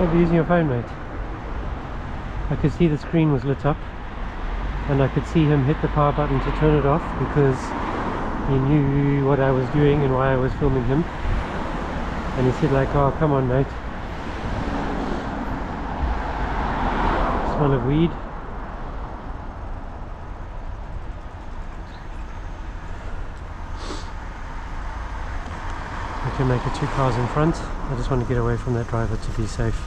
I'll be using your phone, mate. I could see the screen was lit up, and I could see him hit the power button to turn it off because he knew what I was doing and why I was filming him. And he said like, oh come on mate, smell of weed. I can make it 2 cars in front. I just want to get away from that driver to be safe.